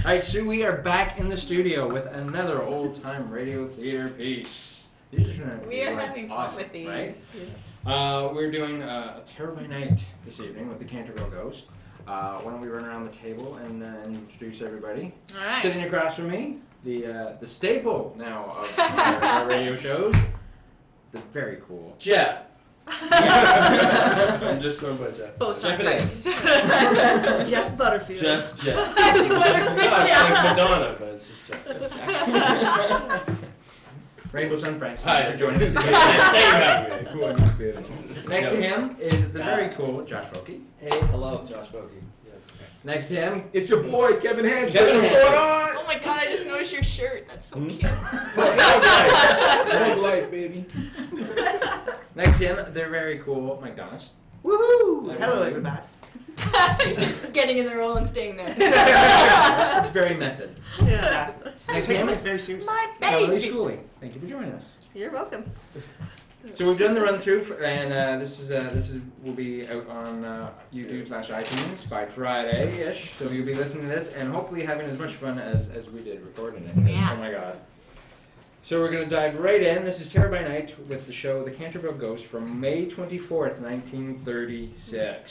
Alright, so we are back in the studio with another old-time radio theater piece. These are gonna be having awesome, fun with these. Right? Yeah. We're doing a Terror by Night this evening with the Canterville Ghost. Why don't we run around the table and introduce everybody. Alright. Sitting across from me, the staple now of our radio shows, the very cool Jeff. I'm just going by Jeff. Both Jeff Sun it is. Francks. Jeff Butterfield. Just Jeff. Butterfield, It's like Madonna, but it's just Jeff. Rainbow Sun Francks. Hi, for joining us. Next to him is the very cool Josh Vokey. Hey, hello, Josh Vokey. Yes. Next to him, It's your boy, Kevin Hanchard. Kevin What's Hanchard. going on? Oh my god, I just noticed your shirt. That's so cute. Long life, baby. next to him, the very cool Mike Donis. Woohoo! Hello, everybody. Just getting in the role and staying there. It's very method. Yeah. Next to him It's is very serious. My Emily baby. Schooley. Thank you for joining us. You're welcome. So we've done the run through, and this will be out on YouTube/iTunes by Friday-ish. So you'll be listening to this and hopefully having as much fun as we did recording it. Yeah. Oh my God. So we're going to dive right in. This is Terror by Night with the show The Canterville Ghost from May 24th, 1936.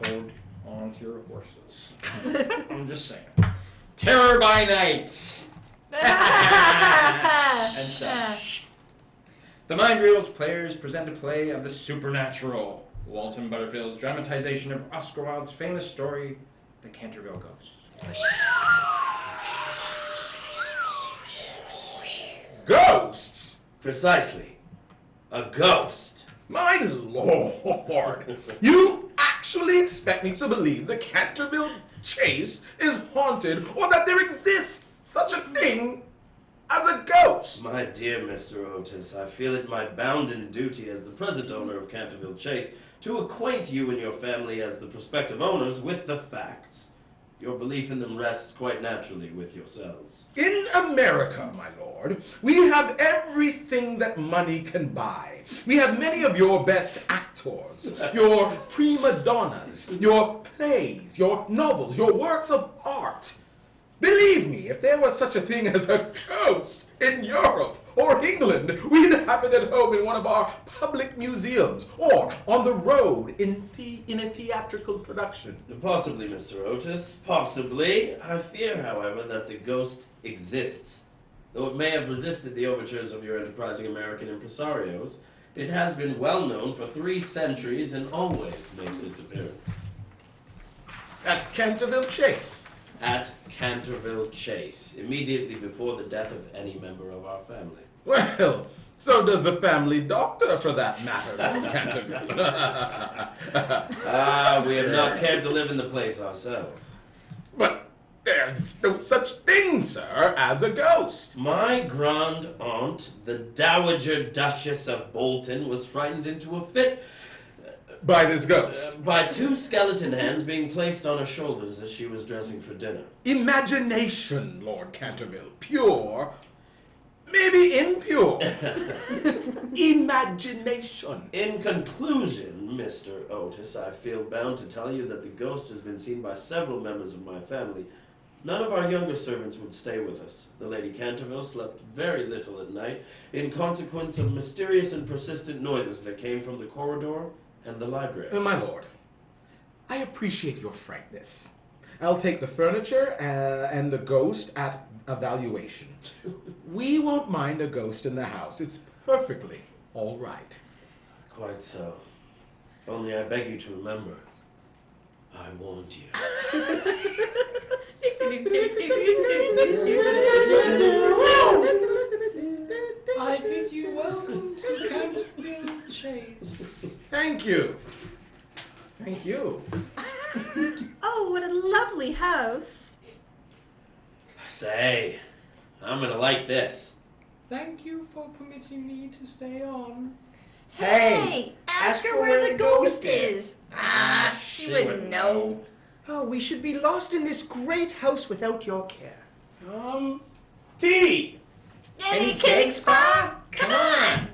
Hold on to your horses. I'm just saying. Terror by Night. And such. The Mind Reels players present a play of the supernatural. Walton Butterfield's dramatization of Oscar Wilde's famous story, The Canterville Ghost. Ghosts? Precisely. A ghost. My lord. You actually expect me to believe the Canterville Chase is haunted or that there exists such a thing as a ghost? My dear Mr. Otis, I feel it my bounden duty as the present owner of Canterville Chase to acquaint you and your family as the prospective owners with the facts. Your belief in them rests quite naturally with yourselves. In America, my lord, we have everything that money can buy. We have many of your best actors, your prima donnas, your plays, your novels, your works of art. Believe me, if there was such a thing as a ghost in Europe or England, we'd have it at home in one of our public museums or on the road in a theatrical production. Possibly, Mr. Otis, possibly. I fear, however, that the ghost exists. Though it may have resisted the overtures of your enterprising American impresarios, it has been well known for 3 centuries and always makes its appearance. At Canterville Chase. At Canterville Chase, immediately before the death of any member of our family. Well, so does the family doctor, for that matter, Lord Canterville. We have not cared to live in the place ourselves. But there's no such thing, sir, as a ghost. My grand aunt, the Dowager Duchess of Bolton, was frightened into a fit By this ghost. by 2 skeleton hands being placed on her shoulders as she was dressing for dinner. Imagination, Lord Canterville. Pure, maybe impure. Imagination. In conclusion, Mr. Otis, I feel bound to tell you that the ghost has been seen by several members of my family. None of our younger servants would stay with us. The Lady Canterville slept very little at night in consequence of mysterious and persistent noises that came from the corridor and the library. My lord, I appreciate your frankness. I'll take the furniture and the ghost at evaluation. We won't mind a ghost in the house. It's perfectly all right. Quite so. Only I beg you to remember, I warned you. I bid you welcome to Canterville Chase. Thank you. Thank you. Oh, what a lovely house. Say, I'm gonna like this. Thank you for permitting me to stay on. Hey, ask her where the ghost is. Ah, she wouldn't know. Oh, we should be lost in this great house without your care. Tea. Any cakes, Pa? Come on.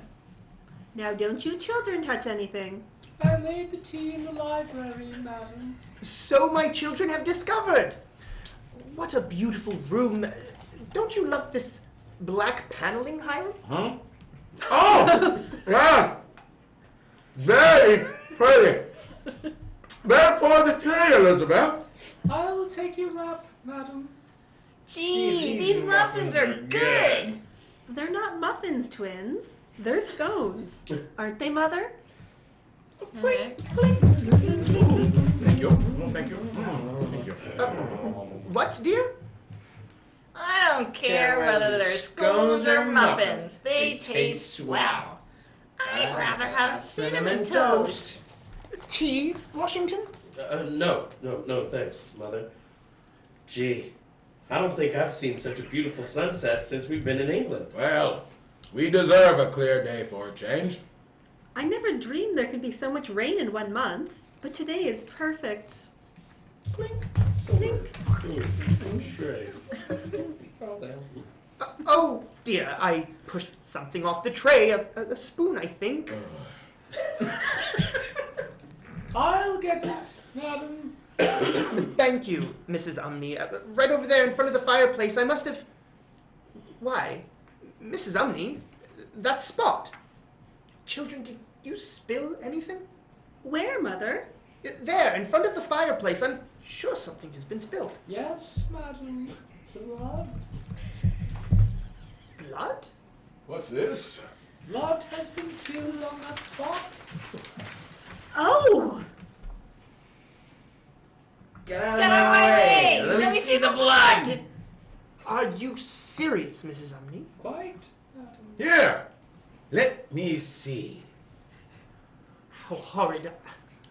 Now, don't you children touch anything. I laid the tea in the library, madam. So my children have discovered. What a beautiful room. Don't you love this black paneling, Hiram? Huh? Oh! Yeah! Very pretty. Therefore the tea, Elizabeth. I'll take your wrap, madam. Gee, these muffins are good. They're not muffins, twins. They're scones. Aren't they, Mother? Thank you. Oh, thank you. Thank you. What, dear? I don't care whether they're scones or muffins. They taste swell. I'd rather have cinnamon toast. Tea, Washington? No, thanks, Mother. Gee, I don't think I've seen such a beautiful sunset since we've been in England. Well, we deserve a clear day for a change. I never dreamed there could be so much rain in 1 month, but today is perfect. Clink, clink. Oh, dear, I pushed something off the tray. A spoon, I think. I'll get it, madam. Thank you, Mrs. Umney. Right over there in front of the fireplace. I must have... Why, Mrs. Umney, that spot. Children, did you spill anything? Where, Mother? There, in front of the fireplace. I'm sure something has been spilled. Yes, madam. Blood. Blood? What's this? Blood has been spilled on that spot. Oh! Get out Get out of my way! Let me see the blood! Are you serious, Mrs. Umney? Quite, madam. Here, let me see. How horrid.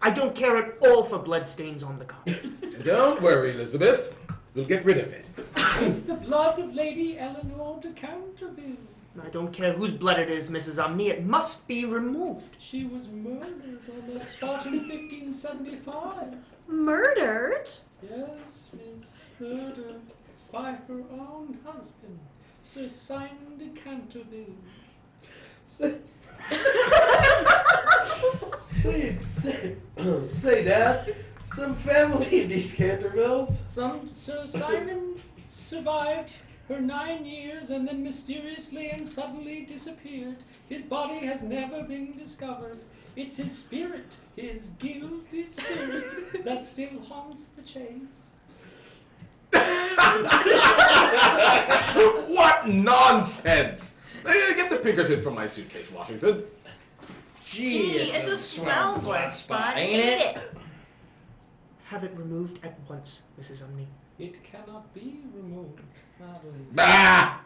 I don't care at all for bloodstains on the carpet. Don't worry, Elizabeth. We'll get rid of it. It's the blood of Lady Eleanor de Canterville. I don't care whose blood it is, Mrs. Umney. It must be removed. She was murdered on that spot in 1575. Murdered? Yes, Miss, murdered by her own husband, Sir Simon de Canterville. Say, Dad, some family in these Cantervilles. Sir Simon survived her 9 years and then mysteriously and suddenly disappeared. His body has never been discovered. It's his spirit, his guilty spirit, that still haunts the chase. What nonsense! Get the Pinkerton from my suitcase, Washington. Gee, it's a swell blood spot, ain't it? Have it removed at once, Mrs. Umney. It cannot be removed, madam. Bah!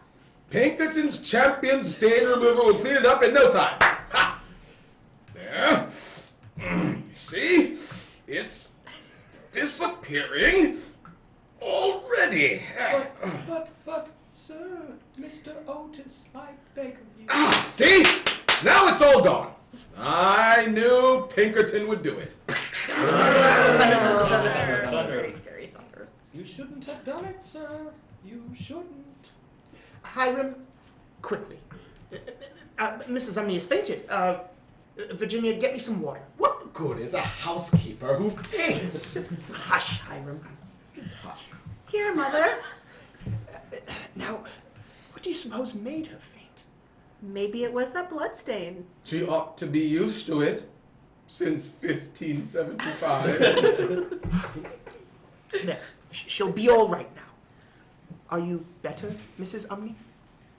Pinkerton's champion stain remover will clean it up in no time. Ha! There. See? It's disappearing already. But, sir, Mr. Otis, I beg of you. Ah, see? Now it's all gone. I knew Pinkerton would do it. Very scary thunder. You shouldn't have done it, sir. You shouldn't. Hiram, quickly. Mrs. Umney has fainted. Virginia, get me some water. What good is a housekeeper who faints? Hush, Hiram. Hush. Here, Mother. Now, what do you suppose made her faint? Maybe it was that blood stain. She ought to be used to it since 1575. There, she'll be all right now. Are you better, Mrs. Umney?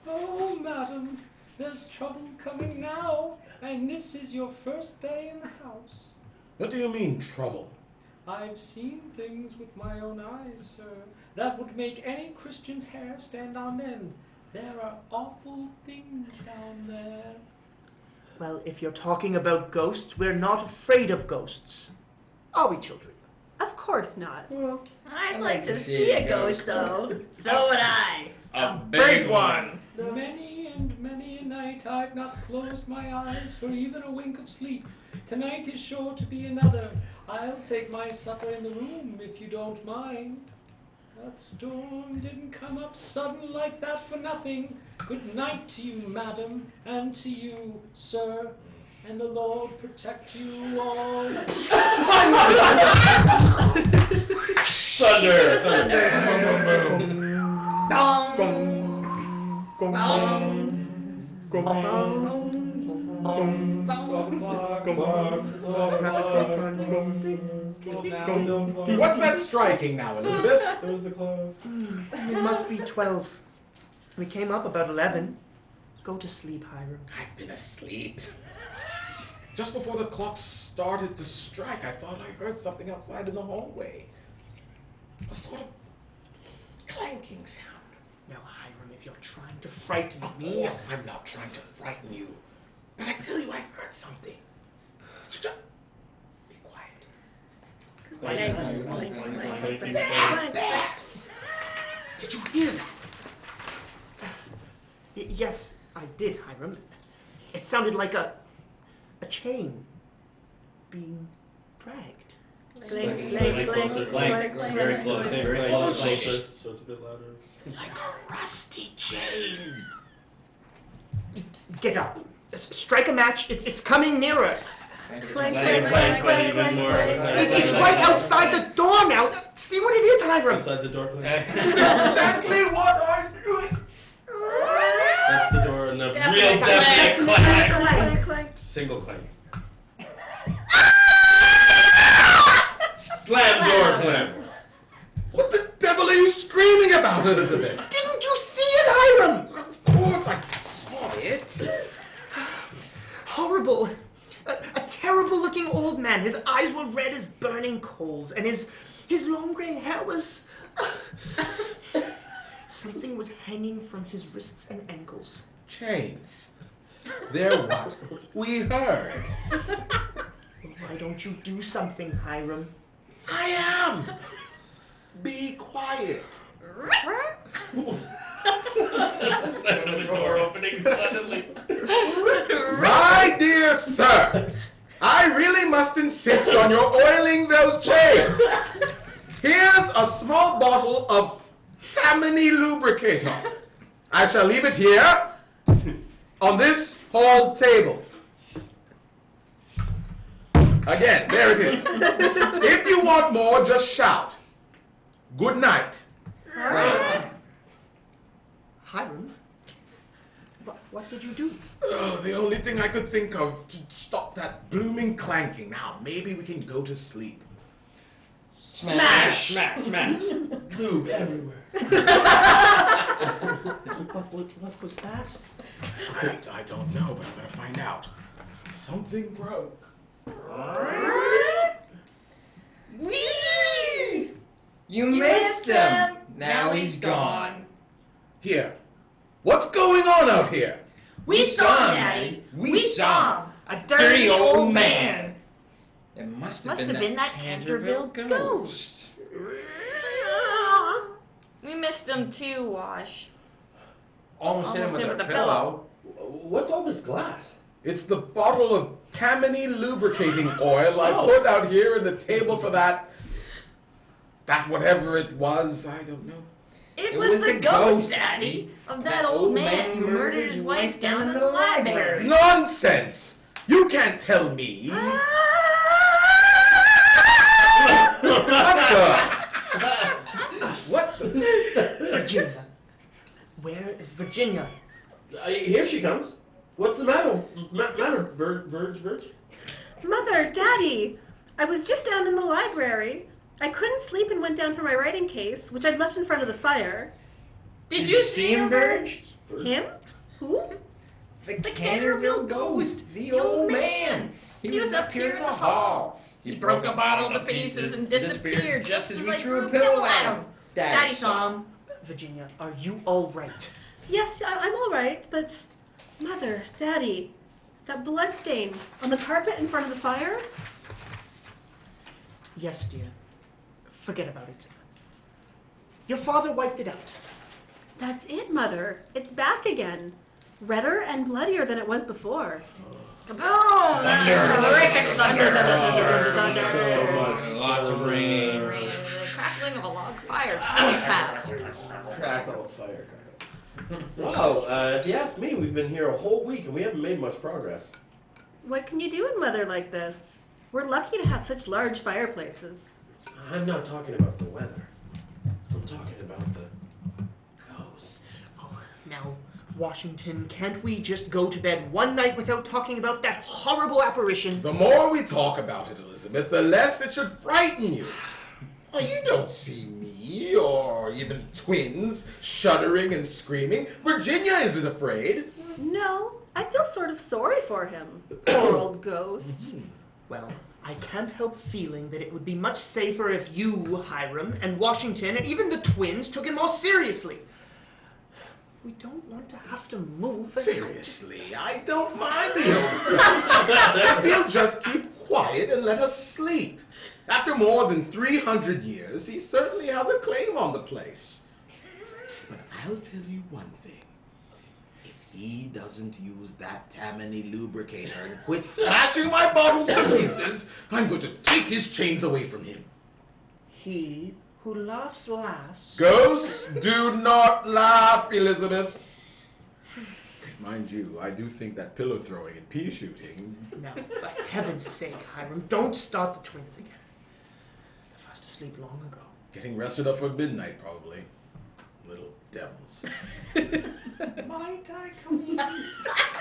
Oh, madam, there's trouble coming now, and this is your first day in the house. What do you mean, trouble? I've seen things with my own eyes, sir, that would make any Christian's hair stand on end. There are awful things down there. Well, if you're talking about ghosts, we're not afraid of ghosts. Are we, children? Of course not. Well, I'd like to see a ghost, though. So would I. A big one. Many and many a night I've not closed my eyes for even a wink of sleep. Tonight is sure to be another. I'll take my supper in the room, if you don't mind. That storm didn't come up sudden like that for nothing. Good night to you, madam, and to you, sir. And the Lord protect you all. Thunder! What's that striking now, Elizabeth? It was the clock. It must be 12. We came up about 11. Go to sleep, Hiram. I've been asleep. Just before the clock started to strike, I thought I heard something outside in the hallway. A sort of clanking sound. Now, Hiram, if you're trying to frighten me... Of course, I'm not trying to frighten you. But I tell you, I heard something. Just be quiet. Did you hear that? Yes, I did, Hiram. It sounded like a chain being dragged. Clink, Very clink, close. clink, Very close. Very close. So it's a bit louder. Like a rusty chain. Get up. Strike a match. It's coming nearer. clink, Clank, clink, clank, clink, even clink, more. clink, It's right outside the door now. See what it is, Hiram. Outside the door, please. Exactly what I'm doing. That's the door, and a Definitely real definite clank, clank. clink, clink. Single clank. Slam, door slam. What the devil are you screaming about, Elizabeth? Didn't you see it, Hiram? Of course I saw it. Horrible. A terrible-looking old man. His eyes were red as burning coals, and his long gray hair was... Something was hanging from his wrists and ankles. Chains. They're what we heard. Why don't you do something, Hiram? I am. Be quiet. The door opening suddenly. My dear sir, I really must insist on your oiling those chains. Here's a small bottle of Timey lubricator. I shall leave it here on this hall table. Again, there it is. If you want more, just shout. Good night. Hiram? What did you do? Oh, the only thing I could think of to stop that blooming clanking. Now, maybe we can go to sleep. Smash! Smash, smash. Lube everywhere. What was that? I don't know, but I'm going to find out. Something broke. Whee! You missed him! Now he's gone. Here. What's going on out here? We saw him, Daddy. We saw him. A dirty old man. It must Must have been that Canterville Ghost. We missed him too, Wash. Almost hit him with a pillow. What's all this glass? It's the bottle of Timey lubricating oil I put out here on the table for that whatever it was, I don't know. It was the ghost, Daddy, of that old man who murdered his wife down in the library. Nonsense! You can't tell me. What the? Virginia. Where is Virginia? Here she comes. What's the matter? Verge? Mother, Daddy, I was just down in the library. I couldn't sleep and went down for my writing case, which I'd left in front of the fire. Did you see him, Verge? Him? Who? The Canterville Ghost, the old man. He was up here in the hall. He broke a bottle to pieces and disappeared just as we threw a pillow at him. Daddy saw him. Virginia, are you all right? Yes, I'm all right, but Mother, Daddy, that blood stain on the carpet in front of the fire? Yes, dear. Forget about it. Your father wiped it out. That's it, Mother. It's back again. Redder and bloodier than it was before. Kaboom! Terrific thunder. Lots of rain. Crackling of a log fire. Really fast. Crackle, fire crackle. Wow, if you ask me, we've been here a whole week and we haven't made much progress. What can you do in weather like this? We're lucky to have such large fireplaces. I'm not talking about the weather. Washington, can't we just go to bed one night without talking about that horrible apparition? The more we talk about it, Elizabeth, the less it should frighten you. Oh, you don't see me, or even twins, shuddering and screaming. Virginia isn't afraid. No, I feel sort of sorry for him. Poor old ghost. Well, I can't help feeling that it would be much safer if you, Hiram, and Washington, and even the twins took it more seriously. We don't want to have to move. Seriously, I don't mind the old He'll just keep quiet and let us sleep. After more than 300 years, he certainly has a claim on the place. But I'll tell you one thing. If he doesn't use that Tammany lubricator and quit smashing my bottles to pieces, I'm going to take his chains away from him. He who laughs last. Ghosts do not laugh, Elizabeth. Mind you, I do think that pillow throwing and pea shooting... Now, for heaven's sake, Hiram, don't start the twins again. They're fast asleep long ago. Getting rested up for midnight, probably. Little devils. Might I come in,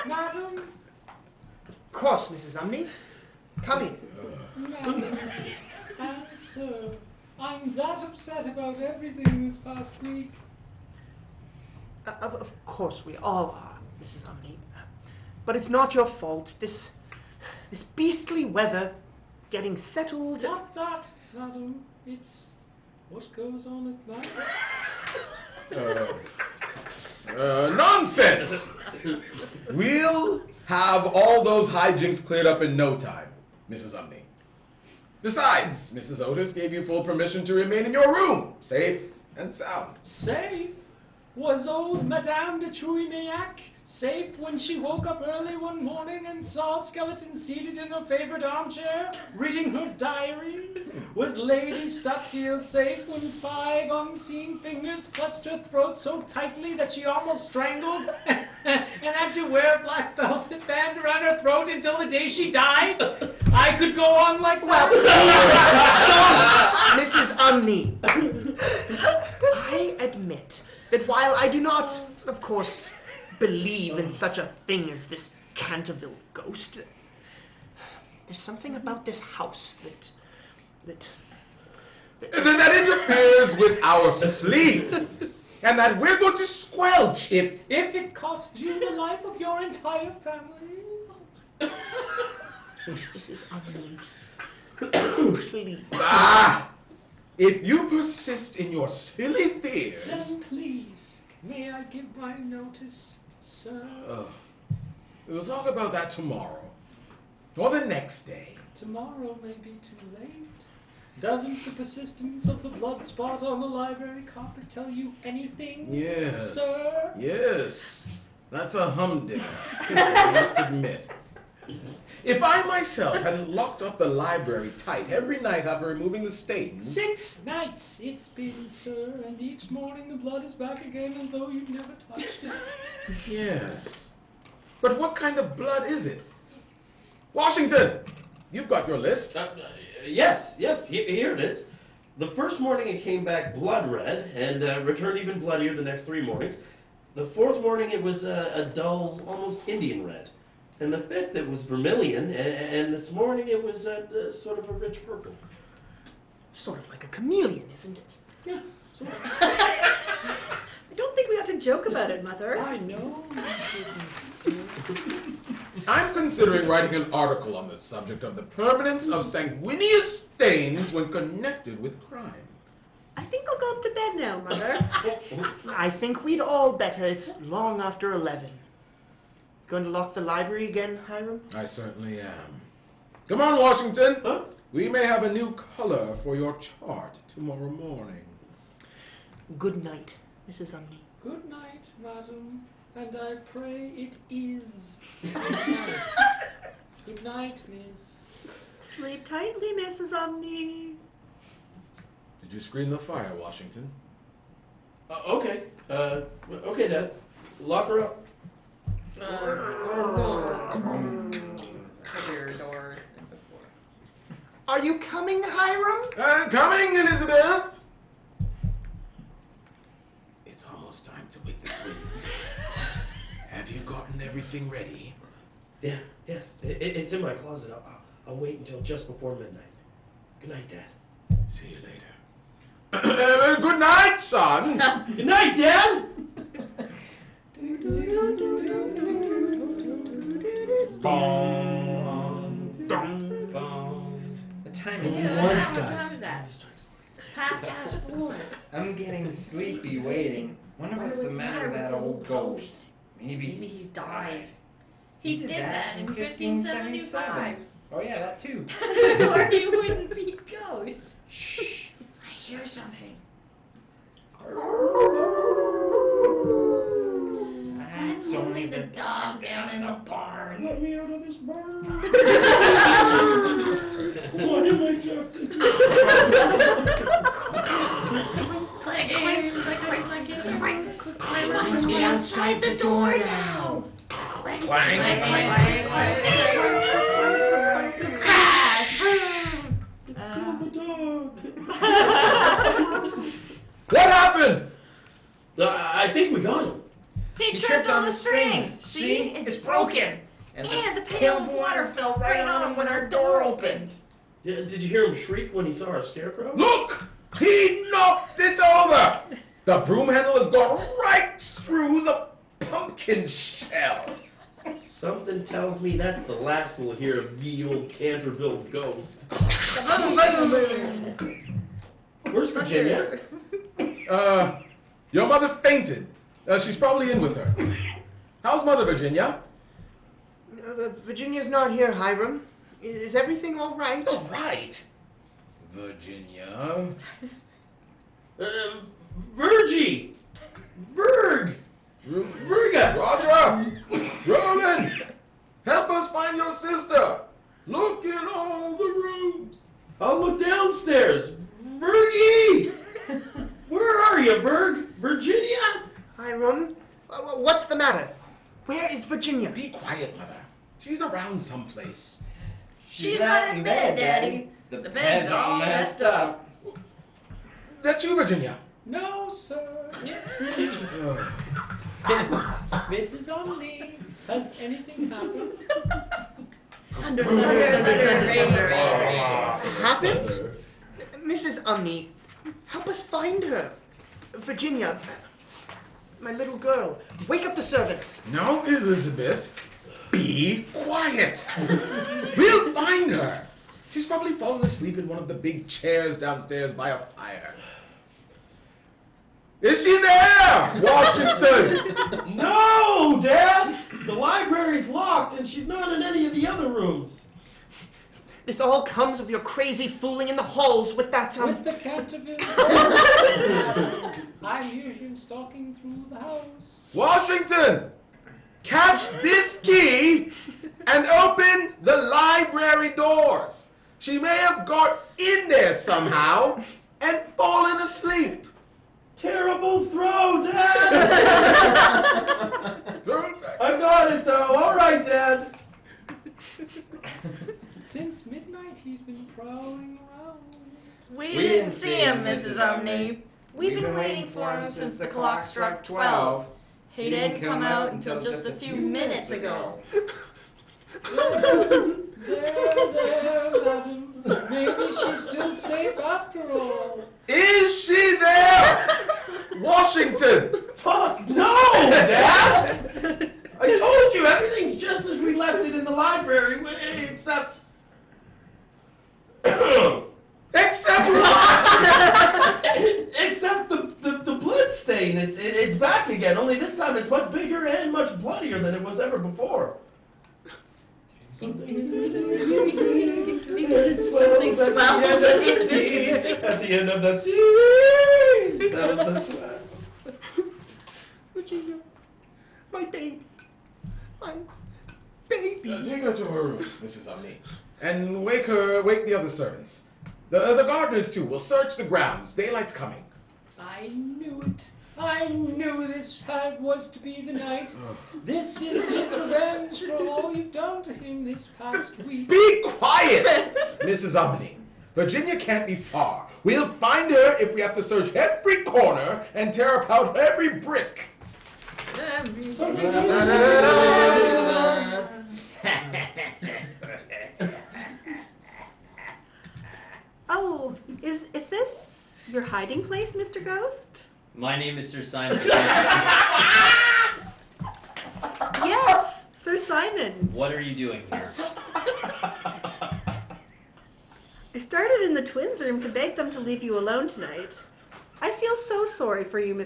madam? Of course, Mrs. Umney. Come in. Madam, and sir, I'm that upset about everything this past week. Of course we all are, Mrs. Umney. But it's not your fault. This beastly weather, getting settled... Not that, madam. It's what goes on at night. Nonsense! We'll have all those hijinks cleared up in no time, Mrs. Umney. Besides, Mrs. Otis gave you full permission to remain in your room, safe and sound. Safe? Was old Madame de Trouignac safe when she woke up early one morning and saw a skeleton seated in her favorite armchair, reading her diary? Was Lady Stutfield safe when 5 unseen fingers clutched her throat so tightly that she almost strangled and had to wear a black velvet band around her throat until the day she died? I could go on like that. Mrs. Umney, I admit that while I do not, of course, believe in such a thing as this Canterville ghost, there's something about this house that interferes with our sleep, and that we're going to squelch if it costs you the life of your entire family. Mrs. Umney, please. If you persist in your silly fears... Then please, may I give my notice, sir? We'll talk about that tomorrow. Or the next day. Tomorrow may be too late. Doesn't the persistence of the blood spot on the library carpet tell you anything, Yes. sir? Yes. That's a humdinger, I must admit. If I myself hadn't locked up the library tight every night after removing the stains... 6 nights it's been, sir, and each morning the blood is back again as though you've never touched it. Yes. But what kind of blood is it? Washington, you've got your list. Yes, here it is. The first morning it came back blood red, and returned even bloodier the next 3 mornings. The 4th morning it was a dull, almost Indian red. And the 5th it was vermilion, and this morning it was sort of a rich purple. Sort of like a chameleon, isn't it? Yeah, sort of. I don't think we have to joke about it, Mother. I know. I'm considering writing an article on the subject of the permanence of sanguineous stains when connected with crime. I think I'll go up to bed now, Mother. I think we'd all better. It's long after 11. Going to lock the library again, Hiram? I certainly am. Come on, Washington. Huh? We may have a new color for your chart tomorrow morning. Good night, Mrs. Umney. Good night, madam, and I pray it is. Good night, miss. Sleep tightly, Mrs. Umney. Did you screen the fire, Washington? Okay. Okay, Dad. Lock her up. Cover your door before. Are you coming, Hiram? Coming, Elizabeth. It's almost time to wake the twins. Have you gotten everything ready? Yeah, yes. It's in my closet. I'll wait until just before midnight. Good night, Dad. See you later. Good night, son. Good night, Dad! The time Yeah, is what time is that? 4:30. I'm getting sleepy waiting. Wonder what's the matter with that old ghost. Maybe Maybe he's died. He He did that in 1575. Oh yeah, that too. Or he wouldn't be ghosts. Shh. I hear something. That's only the dog down in the barn. Let me out of this barn. What am I jumping? Click, click, click, click, click, click, click. I must be outside the door now. Click, Clang, click, clang, click, click, What happened? I think we got him. He tripped on the string. See? It's broken. And the pail of water fell right on him when our door opened. Yeah, did you hear him shriek when he saw our scarecrow? Look! He knocked it over! The broom handle has gone right through the pumpkin shell. Something tells me that's the last we'll hear of the old Canterville Ghost. Where's Virginia? Your mother fainted. She's probably in with her. How's Mother Virginia? Virginia's not here, Hiram. Is everything all right? All right. Virginia. Virgie! Virg! Virga! Roger! Roland! Help us find your sister! Look in all the rooms! I'll look downstairs! Virgie! Where are you, Virg? Virginia? Hiram, what's the matter? Where is Virginia? Be quiet, Mother. She's around someplace. She's not in bed, Daddy. The bed's all messed up. That's you, Virginia. No, sir. Mrs. Omni, has anything happened? Thunder. Happened? Mrs. Umney, help us find her. Virginia, my little girl, wake up the servants. No, Elizabeth. Be quiet. We'll find her. She's probably fallen asleep in one of the big chairs downstairs by a fire. Is she there, Washington? No, Dad! The library's locked and she's not in any of the other rooms. This all comes of your crazy fooling in the halls with that, With the Canterville Ghost. I hear him stalking through the house. Washington, catch this key and open the library doors. She may have got in there somehow and fallen asleep. Terrible throw, Dad! I got it, though. All right, Dad. Since midnight, he's been prowling around. We didn't see him, Mrs. Umney. We've been waiting for him since the clock struck 12. He didn't come out until just a few minutes ago. There, madam. Maybe she's still safe after all. Is she there? Washington! Fuck, no, Dad! I told you, everything's just as we left it in the library, except... Except what? Except the blood stain. It's back again, only this time it's much bigger and much bloodier than it was ever before. Something swells at the end of the sea. That was the sweat. Virginia, my baby. My baby. Take her to her room, Mrs. Umney, and wake the other servants. The gardeners, too, will search the grounds. Daylight's coming. I knew it. I knew this was to be the night. This is his revenge for all you've done to him this past week. Be quiet, Mrs. Umney. Virginia can't be far. We'll find her if we have to search every corner and tear apart every brick. Oh, is this your hiding place, Mr. Ghost? My name is Sir Simon. Yes, Sir Simon. What are you doing here? I started in the twins' room to beg them to leave you alone tonight. I feel so sorry for you,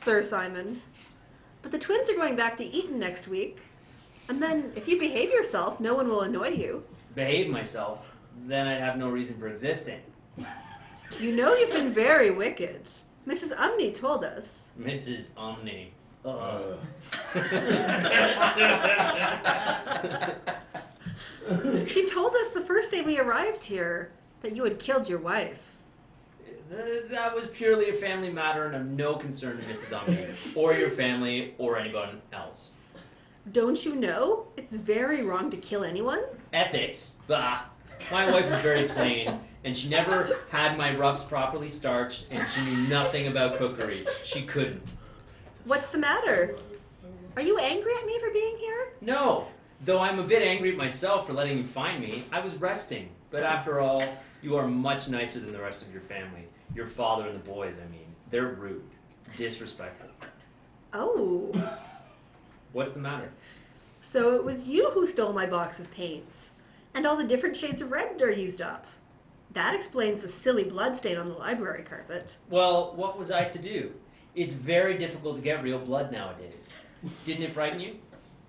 Sir Simon. But the twins are going back to Eton next week. And then, if you behave yourself, no one will annoy you. Behave myself? Then I'd have no reason for existing. You know you've been very wicked. Mrs. Umney told us. Mrs. Umney. She told us the first day we arrived here that you had killed your wife. That was purely a family matter and of no concern to Mrs. Umney, or your family, or anyone else. Don't you know? It's very wrong to kill anyone. Ethics? Bah. My wife was very plain, and she never had my ruffs properly starched, and she knew nothing about cookery. She couldn't. What's the matter? Are you angry at me for being here? No, though I'm a bit angry at myself for letting you find me. I was resting. But after all, you are much nicer than the rest of your family. Your father and the boys, I mean. They're rude, disrespectful. Oh. What's the matter? So it was you who stole my box of paints, and all the different shades of red are used up. That explains the silly bloodstain on the library carpet. Well, what was I to do? It's very difficult to get real blood nowadays. Didn't it frighten you?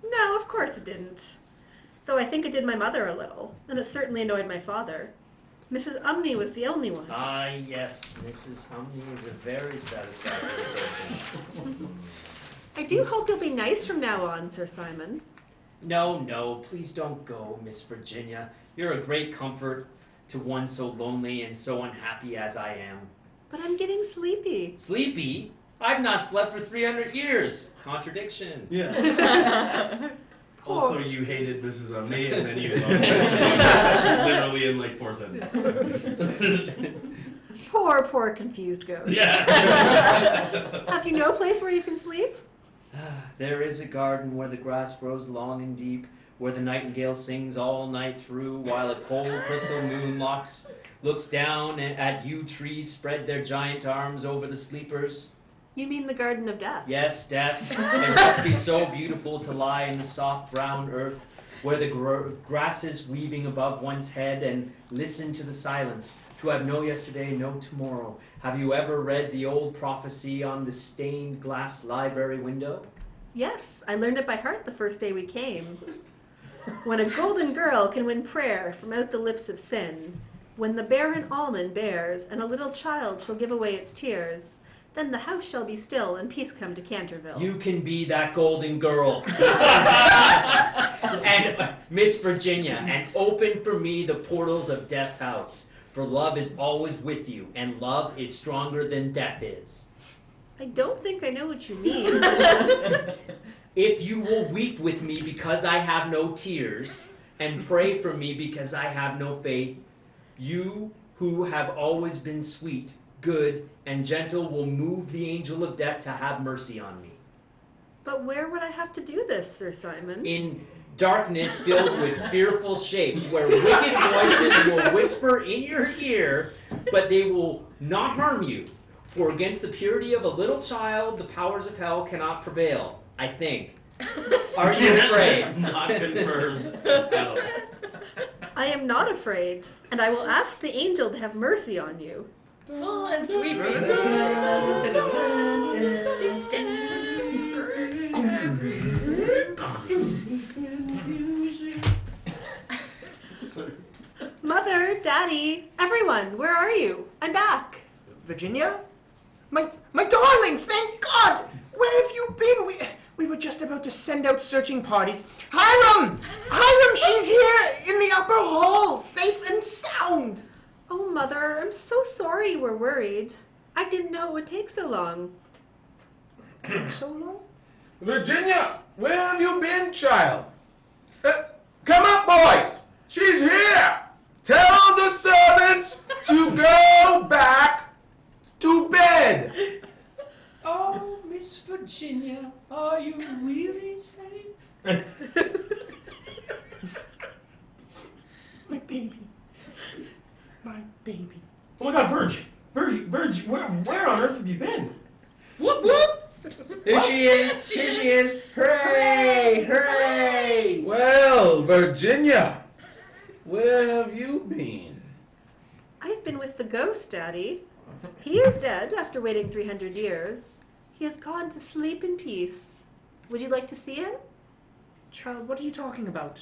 No, of course it didn't. Though I think it did my mother a little, and it certainly annoyed my father. Mrs. Umney was the only one. Ah, yes, Mrs. Umney is a very satisfactory person. I do hope you'll be nice from now on, Sir Simon. No, no, please don't go, Miss Virginia. You're a great comfort to one so lonely and so unhappy as I am. But I'm getting sleepy. Sleepy? I've not slept for 300 years. Contradiction. Yeah. Poor. Also, you hated Mrs. Umney, and then you literally in like 4 sentences. Poor confused ghost. Yeah. Have you no place where you can sleep? There is a garden where the grass grows long and deep, where the nightingale sings all night through, while a cold crystal moon looks down at yew trees spread their giant arms over the sleepers. You mean the Garden of Death? Yes, death. It must be so beautiful to lie in the soft brown earth, where the grass is weaving above one's head, and listen to the silence, to have no yesterday, no tomorrow. Have you ever read the old prophecy on the stained glass library window? Yes, I learned it by heart the first day we came. When a golden girl can win prayer from out the lips of sin, when the barren almond bears, and a little child shall give away its tears, then the house shall be still, and peace come to Canterville. You can be that golden girl. And Miss Virginia, and open for me the portals of death's house. For love is always with you, and love is stronger than death is. I don't think I know what you mean. If you will weep with me because I have no tears, and pray for me because I have no faith, you who have always been sweet, good, and gentle will move the angel of death to have mercy on me. But where would I have to do this, Sir Simon? In darkness filled with fearful shapes, where wicked voices will whisper in your ear, but they will not harm you. For against the purity of a little child, the powers of hell cannot prevail, I think. Are you afraid? Not confirmed. No. I am not afraid, and I will ask the angel to have mercy on you. Full and sweeping. Mother, Daddy, everyone, where are you? I'm back. Virginia? My darling, thank God! Where have you been? We were just about to send out searching parties. Hiram! Hiram, she's here in the upper hall, safe and sound. Oh, Mother, I'm so sorry you were worried. I didn't know it would take so long. So long? Virginia, where have you been, child? Come up, boys! She's here! Tell the servants to go back to bed. Oh, Miss Virginia, are you really safe? My baby. My baby. Oh my God, Virg, where on earth have you been? Whoop whoop! Here she is! Here she is! Hooray! Hooray! Well, Virginia, where have you been? I've been with the ghost, Daddy. He is dead after waiting 300 years. He has gone to sleep in peace. Would you like to see him? Child, what are you talking about?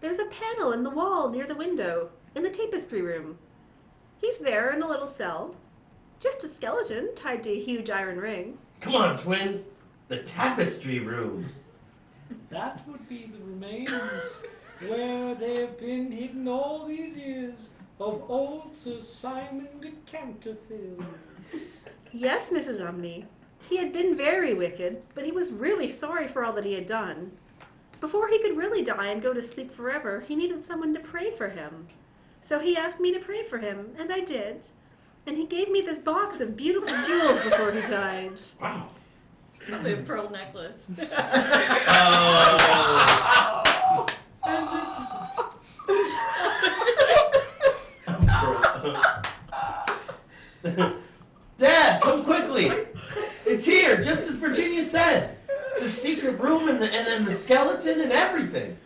There's a panel in the wall near the window, in the tapestry room. He's there in a little cell. Just a skeleton tied to a huge iron ring. Come on, twins. The tapestry room. That would be the remains where they have been hidden all these years of old Sir Simon de Canterville. Yes, Mrs. Umney. He had been very wicked, but he was really sorry for all that he had done. Before he could really die and go to sleep forever, he needed someone to pray for him. So he asked me to pray for him, and I did. And he gave me this box of beautiful jewels before he died. Wow. Probably a pearl necklace. Dad, come quickly. It's here, just as Virginia said. The secret room and the skeleton and everything.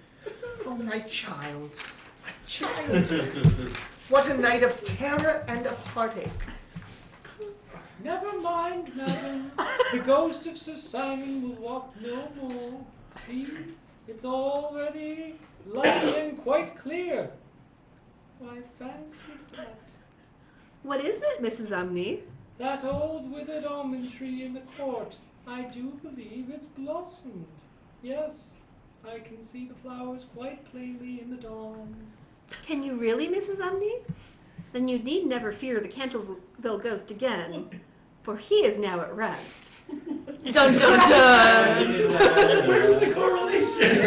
Oh, my child. My child. What a night of terror and of heartache. Never mind, madam. The ghost of Sir Simon will walk no more. See, it's already light and quite clear. Why, fancy that. What is it, Mrs. Umney? That old withered almond tree in the court. I do believe it's blossomed. Yes, I can see the flowers quite plainly in the dawn. Can you really, Mrs. Umney? Then you need never fear the Canterville Ghost again, for he is now at rest. Dun dun dun! Where's the correlation?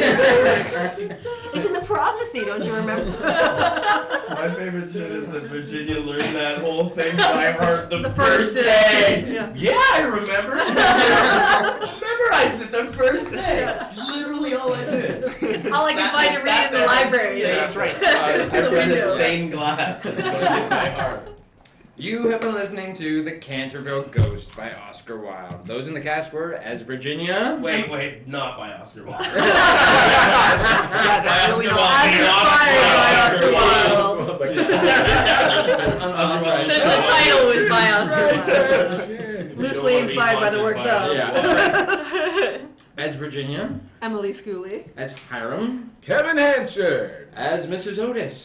It's in the prophecy, don't you remember? My favorite shit is that Virginia learned that whole thing by heart the first first day. day. Yeah. I remember. Memorized it the first day. Literally all I did. All I could find to read in the library. Yeah, that's right. I read it stained glass and it goes in my heart. You have been listening to The Canterville Ghost by Oscar Wilde. Those in the cast were, as Virginia... Wait, not by Oscar Wilde. That's really not inspired by Oscar Wilde. The title was by Oscar Wilde. Loosely inspired by the works of. Yeah. As Virginia. Emily Schooley. As Hiram. Kevin Hanchard. As Mrs. Otis.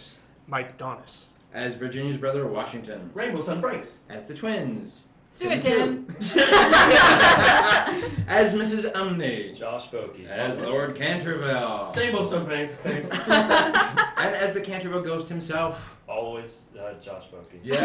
Mike Donis. As Virginia's brother, Washington. Rainbow Sun Francks. As the twins. Do it, Tim. As Mrs. Umney. Josh Vokey. As Lord Canterville. Rainbow Sun Francks. Thanks. And as the Canterville Ghost himself. Always Josh Vokey. Yeah.